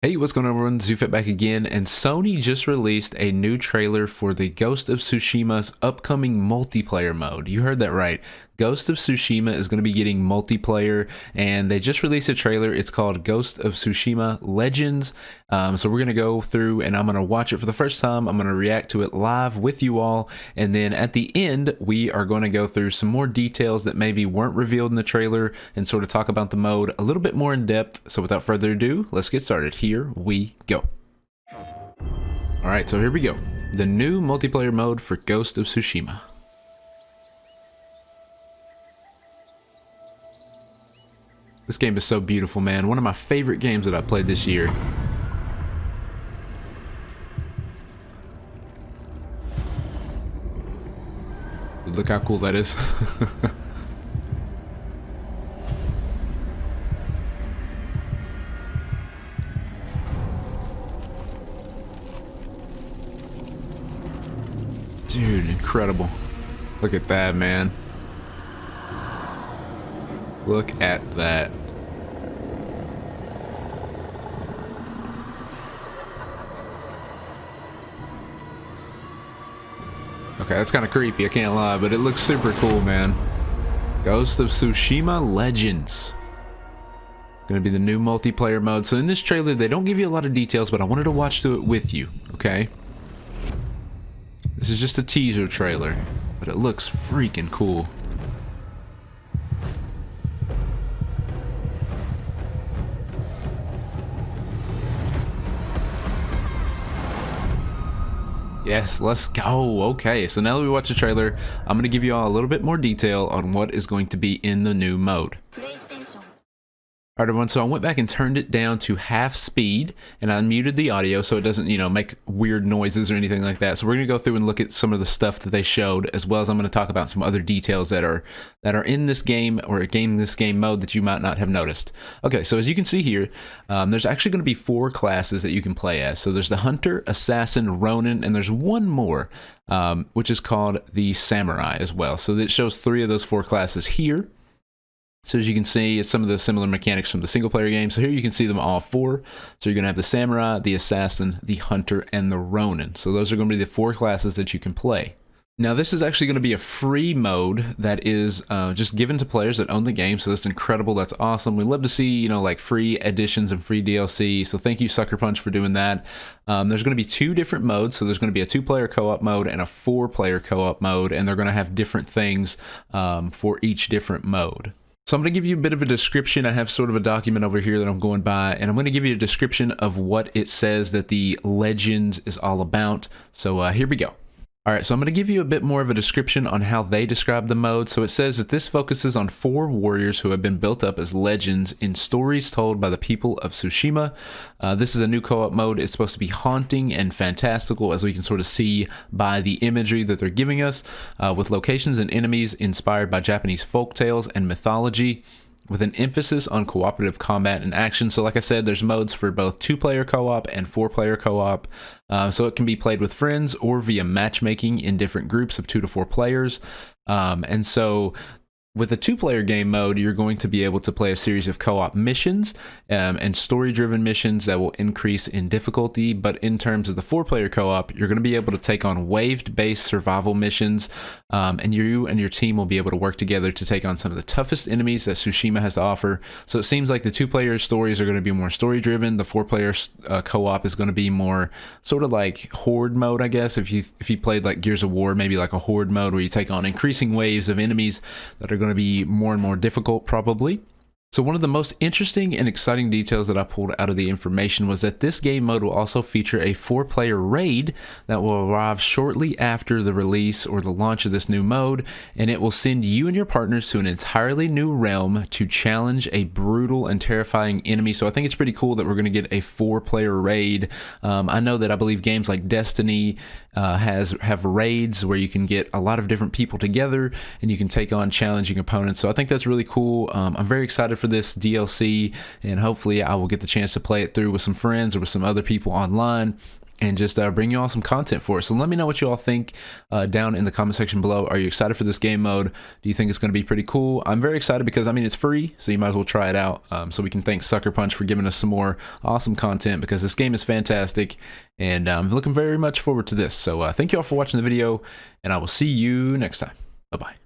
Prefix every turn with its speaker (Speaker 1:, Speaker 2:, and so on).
Speaker 1: Hey, what's going on everyone? Zufit back again, and Sony just released a new trailer for the Ghost of Tsushima's upcoming multiplayer mode. You heard that right. Ghost of Tsushima is going to be getting multiplayer, and they just released a trailer. It's called Ghost of Tsushima Legends. So we're going to go through and I'm going to watch it for the first time. I'm going to react to it live with you all, and then at the end we are going to go through some more details that maybe weren't revealed in the trailer and sort of talk about the mode a little bit more in depth. So without further ado, let's get started. Here we go. Alright, so here we go. The new multiplayer mode for Ghost of Tsushima. This game is so beautiful, man. One of my favorite games that I played this year. Look how cool that is. Dude, incredible. Look at that, man. Look at that. Okay, that's kind of creepy, I can't lie, but it looks super cool, man. Ghost of Tsushima Legends. Gonna be the new multiplayer mode. So in this trailer, they don't give you a lot of details, but I wanted to watch through it with you, okay? This is just a teaser trailer, but it looks freaking cool. Yes, let's go. Okay, so now that we watch the trailer, I'm going to give you all a little bit more detail on what is going to be in the new mode. Alright everyone, so I went back and turned it down to half speed, and I muted the audio so it doesn't, make weird noises or anything like that. So we're going to go through and look at some of the stuff that they showed, as well as I'm going to talk about some other details that are in this game, or in this game mode, that you might not have noticed. Okay, so as you can see here, there's actually going to be 4 classes that you can play as. So there's the Hunter, Assassin, Ronin, and there's one more, which is called the Samurai as well. So it shows 3 of those 4 classes here. So as you can see, it's some of the similar mechanics from the single player game. So here you can see them all 4. So you're going to have the Samurai, the Assassin, the Hunter, and the Ronin. So those are going to be the 4 classes that you can play. Now this is actually going to be a free mode that is just given to players that own the game. So that's incredible. That's awesome. We love to see, like free additions and free DLC. So thank you Sucker Punch for doing that. There's going to be 2 different modes. So there's going to be a 2-player co-op mode and a 4-player co-op mode. And they're going to have different things for each different mode. So I'm going to give you a bit of a description. I have sort of a document over here that I'm going by, and I'm going to give you a description of what it says that the Legends is all about. So here we go. Alright, so I'm going to give you a bit more of a description on how they describe the mode. So it says that this focuses on 4 warriors who have been built up as legends in stories told by the people of Tsushima. This is a new co-op mode. It's supposed to be haunting and fantastical, as we can sort of see by the imagery that they're giving us, with locations and enemies inspired by Japanese folk tales and mythology, with an emphasis on cooperative combat and action. So like I said, there's modes for both 2-player co-op and 4-player co-op. So it can be played with friends or via matchmaking in different groups of 2 to 4 players. And so with the 2-player game mode, you're going to be able to play a series of co-op missions and story-driven missions that will increase in difficulty. But in terms of the 4-player co-op, you're going to be able to take on wave-based survival missions, and you and your team will be able to work together to take on some of the toughest enemies that Tsushima has to offer. So it seems like the 2-player stories are going to be more story-driven. The 4-player co-op is going to be more sort of like horde mode, I guess. If you played like Gears of War, maybe like a horde mode where you take on increasing waves of enemies that are going to be more and more difficult, probably. So one of the most interesting and exciting details that I pulled out of the information was that this game mode will also feature a 4-player raid that will arrive shortly after the release or the launch of this new mode, and it will send you and your partners to an entirely new realm to challenge a brutal and terrifying enemy. So I think it's pretty cool that we're going to get a 4-player raid. I know that I believe games like Destiny have raids where you can get a lot of different people together and you can take on challenging opponents. So I think that's really cool. I'm very excited for this DLC, and hopefully I will get the chance to play it through with some friends or with some other people online. and just bring you all some content for it. So let me know what you all think down in the comment section below. Are you excited for this game mode? Do you think it's going to be pretty cool? I'm very excited because, I mean, it's free, so you might as well try it out. So we can thank Sucker Punch for giving us some more awesome content, because this game is fantastic, and I'm looking very much forward to this. So thank you all for watching the video, and I will see you next time. Bye-bye.